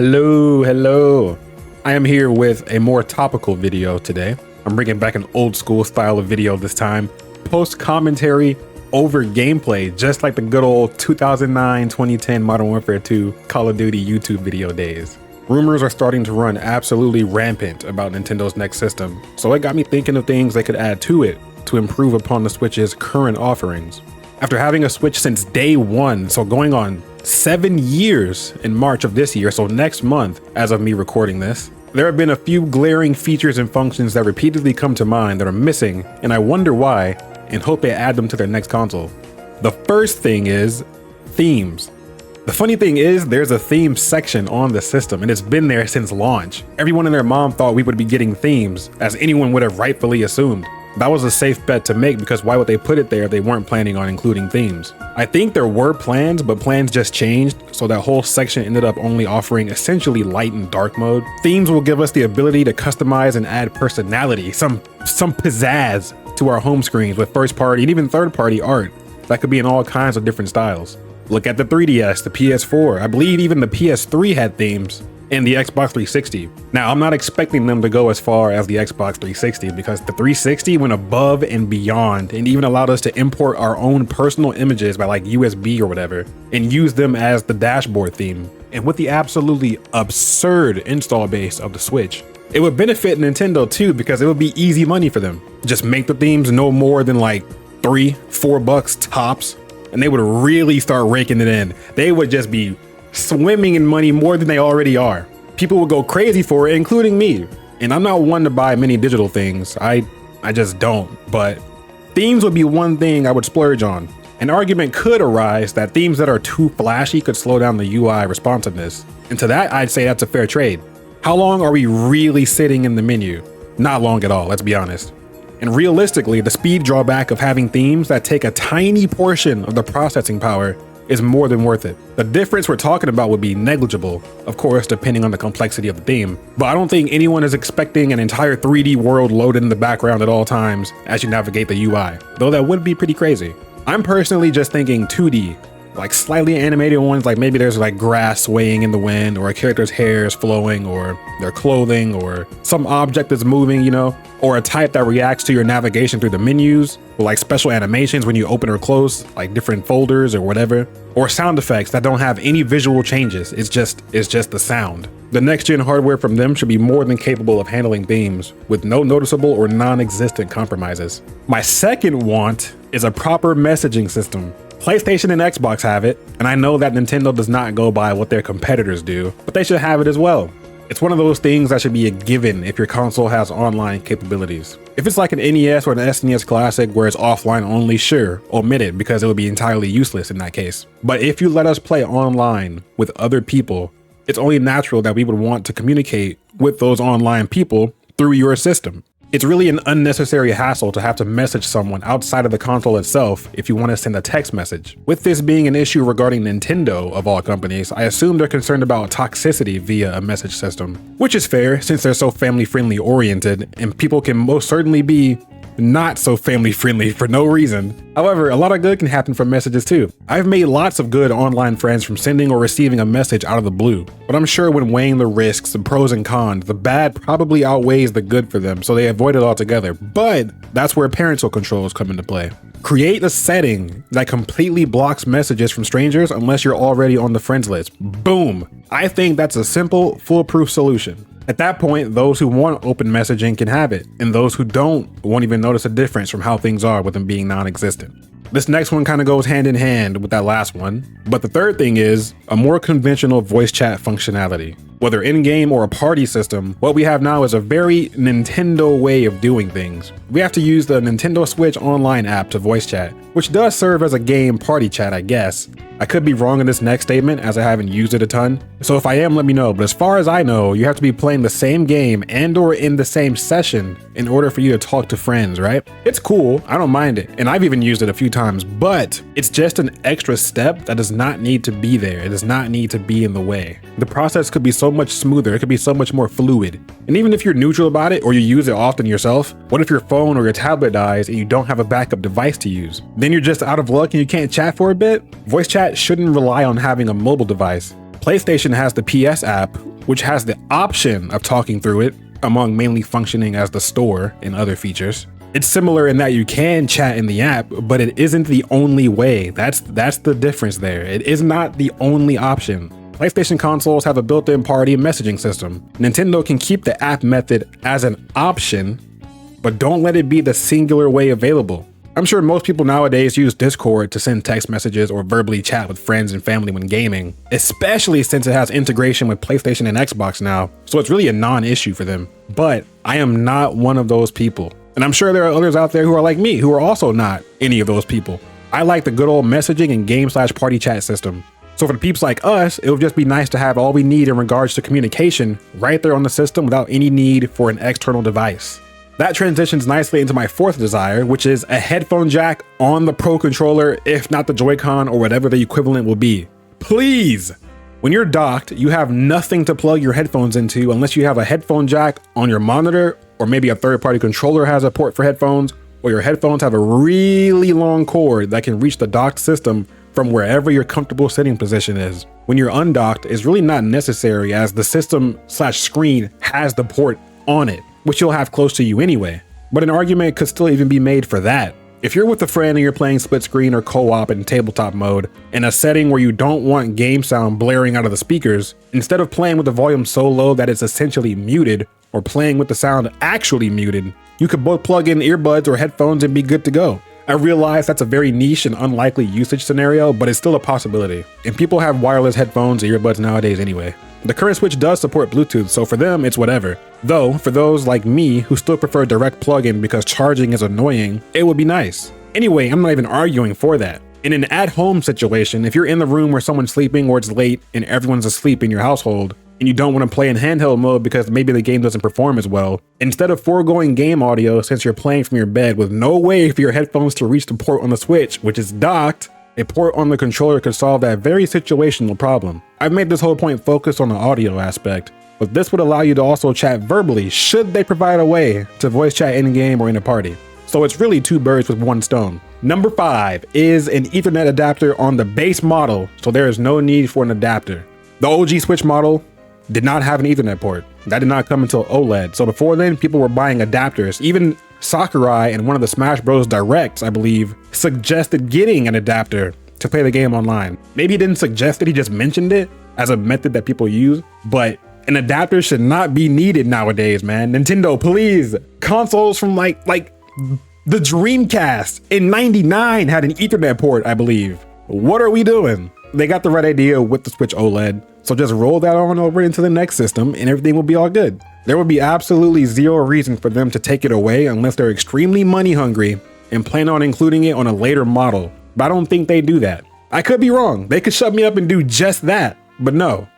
Hello. I am here with a more topical video today. I'm bringing back an old school style of video this time. Post commentary over gameplay, just like the good old 2009-2010 Modern Warfare 2 Call of Duty YouTube video days. Rumors are starting to run absolutely rampant about Nintendo's next system, so it got me thinking of things they could add to it to improve upon the Switch's current offerings. After having a Switch since day one, so going on 7 years in March of this year, so next month as of me recording this, there have been a few glaring features and functions that repeatedly come to mind that are missing, and I wonder why, and hope they add them to their next console. The first thing is themes. The funny thing is, there's a theme section on the system, and it's been there since launch. Everyone and their mom thought we would be getting themes, as anyone would have rightfully assumed. That was a safe bet to make, because why would they put it there if they weren't planning on including themes? I think there were plans, but plans just changed, so that whole section ended up only offering essentially light and dark mode. Themes will give us the ability to customize and add personality, some pizzazz to our home screens with first party and even third party art that could be in all kinds of different styles. Look at the 3DS, the PS4, I believe even the PS3 had themes, and the Xbox 360. Now, I'm not expecting them to go as far as the Xbox 360 because the 360 went above and beyond and even allowed us to import our own personal images by like USB or whatever and use them as the dashboard theme. And with the absolutely absurd install base of the Switch, it would benefit Nintendo too because it would be easy money for them. Just make the themes no more than like $3-4 tops, and they would really start raking it in. They would just be swimming in money more than they already are. People would go crazy for it, including me. And I'm not one to buy many digital things. I just don't. But themes would be one thing I would splurge on. An argument could arise that themes that are too flashy could slow down the UI responsiveness. And to that, I'd say that's a fair trade. How long are we really sitting in the menu? Not long at all, let's be honest. And realistically, the speed drawback of having themes that take a tiny portion of the processing power is more than worth it. The difference we're talking about would be negligible, of course, depending on the complexity of the theme. But I don't think anyone is expecting an entire 3D world loaded in the background at all times as you navigate the UI, though that would be pretty crazy. I'm personally just thinking 2D, like slightly animated ones, like maybe there's like grass swaying in the wind, or a character's hair is flowing, or their clothing, or some object is moving, you know, or a type that reacts to your navigation through the menus, or like special animations when you open or close, like different folders or whatever, or sound effects that don't have any visual changes. It's just the sound. The next gen hardware from them should be more than capable of handling themes with no noticeable or non-existent compromises. My second want is a proper messaging system. PlayStation and Xbox have it, and I know that Nintendo does not go by what their competitors do, but they should have it as well. It's one of those things that should be a given if your console has online capabilities. If it's like an NES or an SNES Classic where it's offline only, sure, omit it because it would be entirely useless in that case. But if you let us play online with other people, it's only natural that we would want to communicate with those online people through your system. It's really an unnecessary hassle to have to message someone outside of the console itself if you want to send a text message. With this being an issue regarding Nintendo, of all companies, I assume they're concerned about toxicity via a message system, which is fair since they're so family-friendly oriented, and people can most certainly be not so family-friendly for no reason. However, a lot of good can happen from messages too. I've made lots of good online friends from sending or receiving a message out of the blue, but I'm sure when weighing the risks, the pros and cons, the bad probably outweighs the good for them, so they avoid it altogether. But that's where parental controls come into play. Create a setting that completely blocks messages from strangers unless you're already on the friends list. Boom! I think that's a simple, foolproof solution. At that point, those who want open messaging can have it, and those who don't won't even notice a difference from how things are with them being non-existent. This next one kind of goes hand in hand with that last one, but the third thing is a more conventional voice chat functionality. Whether in-game or a party system, what we have now is a very Nintendo way of doing things. We have to use the Nintendo Switch Online app to voice chat, which does serve as a game party chat, I guess. I could be wrong in this next statement as I haven't used it a ton, so if I am, let me know, but as far as I know, you have to be playing the same game and or in the same session in order for you to talk to friends, right? It's cool, I don't mind it, and I've even used it a few times, but it's just an extra step that does not need to be there. It does not need to be in the way. The process could be so much smoother, it could be so much more fluid. And even if you're neutral about it or you use it often yourself, what if your phone or your tablet dies and you don't have a backup device to use? Then you're just out of luck and you can't chat for a bit? Voice chat shouldn't rely on having a mobile device. PlayStation has the PS app, which has the option of talking through it, among mainly functioning as the store and other features. It's similar in that you can chat in the app, but it isn't the only way. That's the difference there. It is not the only option. PlayStation consoles have a built-in party messaging system. Nintendo can keep the app method as an option, but don't let it be the singular way available. I'm sure most people nowadays use Discord to send text messages or verbally chat with friends and family when gaming, especially since it has integration with PlayStation and Xbox now, so it's really a non-issue for them. But I am not one of those people. And I'm sure there are others out there who are like me, who are also not any of those people. I like the good old messaging and game/party chat system. So for the peeps like us, it would just be nice to have all we need in regards to communication right there on the system without any need for an external device. That transitions nicely into my fourth desire, which is a headphone jack on the Pro Controller, if not the Joy-Con or whatever the equivalent will be. Please! When you're docked, you have nothing to plug your headphones into unless you have a headphone jack on your monitor, or maybe a third-party controller has a port for headphones, or your headphones have a really long cord that can reach the docked system from wherever your comfortable sitting position is. When you're undocked, it's really not necessary as the system/screen has the port on it, which you'll have close to you anyway. But an argument could still even be made for that. If you're with a friend and you're playing split screen or co-op in tabletop mode, in a setting where you don't want game sound blaring out of the speakers, instead of playing with the volume so low that it's essentially muted, or playing with the sound actually muted, you could both plug in earbuds or headphones and be good to go. I realize that's a very niche and unlikely usage scenario, but it's still a possibility. And people have wireless headphones and earbuds nowadays anyway. The current Switch does support Bluetooth, so for them, it's whatever. Though, for those like me who still prefer direct plug-in because charging is annoying, it would be nice. Anyway, I'm not even arguing for that. In an at-home situation, if you're in the room where someone's sleeping or it's late and everyone's asleep in your household, and you don't want to play in handheld mode because maybe the game doesn't perform as well, instead of foregoing game audio since you're playing from your bed with no way for your headphones to reach the port on the Switch, which is docked, a port on the controller could solve that very situational problem. I've made this whole point focused on the audio aspect, but this would allow you to also chat verbally should they provide a way to voice chat in-game or in a party. So it's really two birds with one stone. Number 5 is an Ethernet adapter on the base model, so there is no need for an adapter. The OG Switch model did not have an Ethernet port. That did not come until OLED. So before then, people were buying adapters. Even Sakurai in one of the Smash Bros. Directs, I believe, suggested getting an adapter to play the game online. Maybe he didn't suggest it, he just mentioned it as a method that people use, but an adapter should not be needed nowadays, man. Nintendo, please. Consoles from like the Dreamcast in '99 had an Ethernet port, I believe. What are we doing? They got the right idea with the Switch OLED, so just roll that on over into the next system and everything will be all good. There would be absolutely zero reason for them to take it away unless they're extremely money hungry and plan on including it on a later model. But I don't think they do that. I could be wrong. They could shut me up and do just that, but no.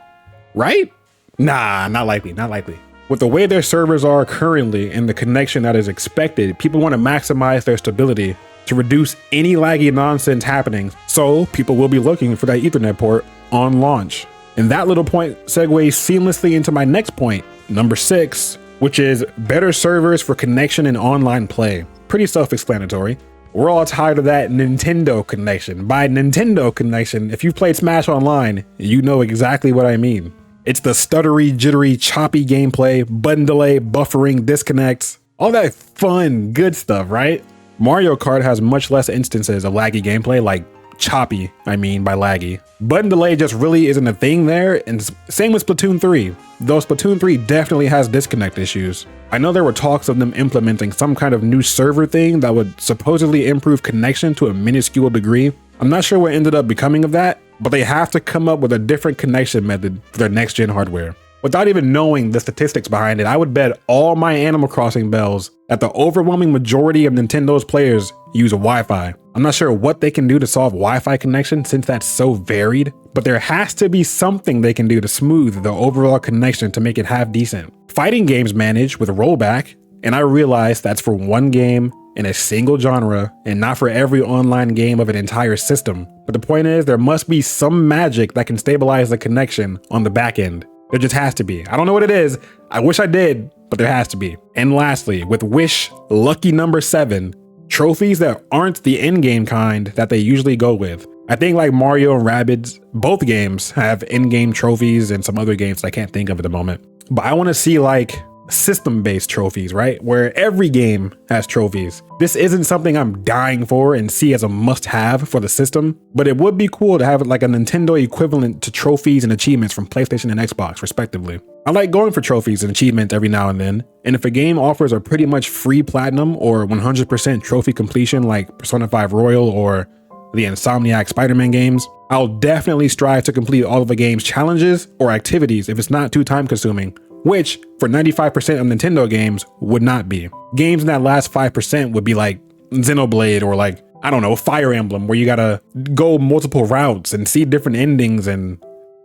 Right? Nah, not likely, not likely. With the way their servers are currently and the connection that is expected, people want to maximize their stability to reduce any laggy nonsense happening. So people will be looking for that Ethernet port on launch. And that little point segues seamlessly into my next point, number 6, which is better servers for connection and online play. Pretty self-explanatory. We're all tired of that Nintendo connection. By Nintendo connection, if you've played Smash Online, you know exactly what I mean. It's the stuttery, jittery, choppy gameplay, button delay, buffering, disconnects, all that fun, good stuff, right? Mario Kart has much less instances of laggy gameplay, like choppy, I mean by laggy. Button delay just really isn't a thing there, and same with Splatoon 3, though Splatoon 3 definitely has disconnect issues. I know there were talks of them implementing some kind of new server thing that would supposedly improve connection to a minuscule degree. I'm not sure what ended up becoming of that, but they have to come up with a different connection method for their next gen hardware. Without even knowing the statistics behind it, I would bet all my Animal Crossing bells that the overwhelming majority of Nintendo's players use Wi-Fi. I'm not sure what they can do to solve Wi-Fi connection since that's so varied, but there has to be something they can do to smooth the overall connection to make it half decent. Fighting games manage with rollback, and I realize that's for one game in a single genre and not for every online game of an entire system. But the point is, there must be some magic that can stabilize the connection on the back end. There just has to be. I don't know what it is. I wish I did, but there has to be. And lastly, with Wish Lucky number 7, trophies that aren't the in-game kind that they usually go with. I think like Mario and Rabbids, both games have in-game trophies and some other games I can't think of at the moment. But I want to see like system-based trophies, right? Where every game has trophies. This isn't something I'm dying for and see as a must-have for the system, but it would be cool to have like a Nintendo equivalent to trophies and achievements from PlayStation and Xbox, respectively. I like going for trophies and achievements every now and then, and if a game offers a pretty much free platinum or 100% trophy completion like Persona 5 Royal or the Insomniac Spider-Man games, I'll definitely strive to complete all of the game's challenges or activities if it's not too time-consuming, which for 95% of Nintendo games would not be. Games in that last 5% would be like Xenoblade or like, I don't know, Fire Emblem, where you gotta go multiple routes and see different endings and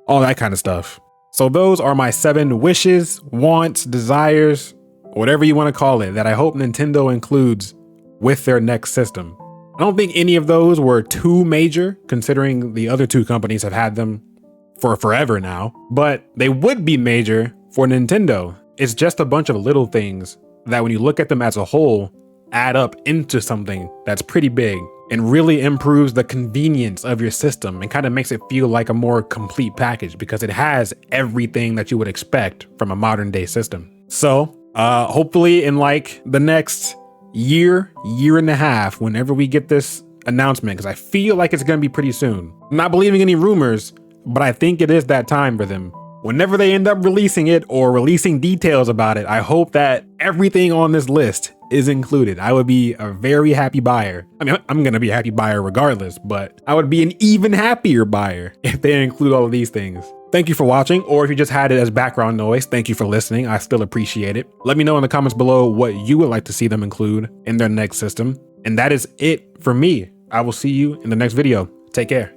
all that kind of stuff. So those are my 7 wishes, wants, desires, whatever you want to call it, that I hope Nintendo includes with their next system. I don't think any of those were too major, considering the other 2 companies have had them for forever now, but they would be major for Nintendo. It's just a bunch of little things that when you look at them as a whole, add up into something that's pretty big and really improves the convenience of your system and kind of makes it feel like a more complete package because it has everything that you would expect from a modern day system. So hopefully in like the next year and a half, whenever we get this announcement, because I feel like it's going to be pretty soon. I'm not believing any rumors, but I think it is that time for them. Whenever they end up releasing it or releasing details about it, I hope that everything on this list is included. I would be a very happy buyer. I mean, I'm going to be a happy buyer regardless, but I would be an even happier buyer if they include all of these things. Thank you for watching, or if you just had it as background noise, thank you for listening. I still appreciate it. Let me know in the comments below what you would like to see them include in their next system. And that is it for me. I will see you in the next video. Take care.